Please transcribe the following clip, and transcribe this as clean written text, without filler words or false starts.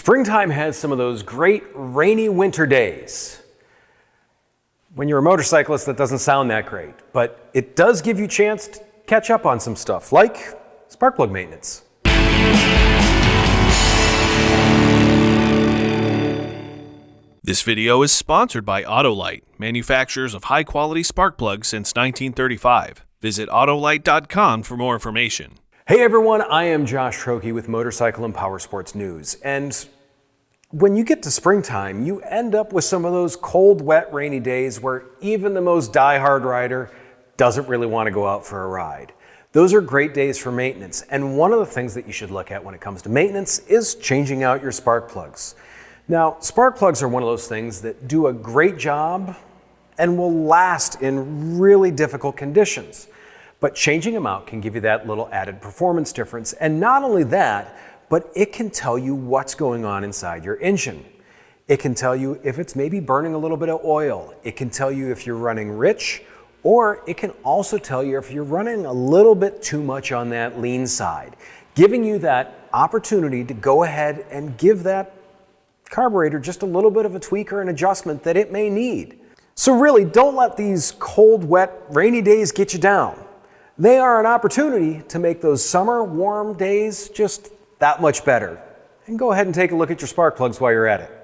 Springtime has some of those great rainy winter days. When you're a motorcyclist, that doesn't sound that great, but it does give you a chance to catch up on some stuff, like spark plug maintenance. This video is sponsored by Autolite, manufacturers of high-quality spark plugs since 1935. Visit Autolite.com for more information. Hey everyone, I am Josh Trokey with Motorcycle and Powersports News. And when you get to springtime, you end up with some of those cold, wet, rainy days where even the most die-hard rider doesn't really want to go out for a ride. Those are great days for maintenance. And one of the things that you should look at when it comes to maintenance is changing out your spark plugs. Now, spark plugs are one of those things that do a great job and will last in really difficult conditions. But changing them out can give you that little added performance difference. And not only that, but it can tell you what's going on inside your engine. It can tell you if it's maybe burning a little bit of oil. It can tell you if you're running rich, or it can also tell you if you're running a little bit too much on that lean side, giving you that opportunity to go ahead and give that carburetor just a little bit of a tweak or an adjustment that it may need. So really, don't let these cold, wet, rainy days get you down. They are an opportunity to make those summer warm days just that much better. And go ahead and take a look at your spark plugs while you're at it.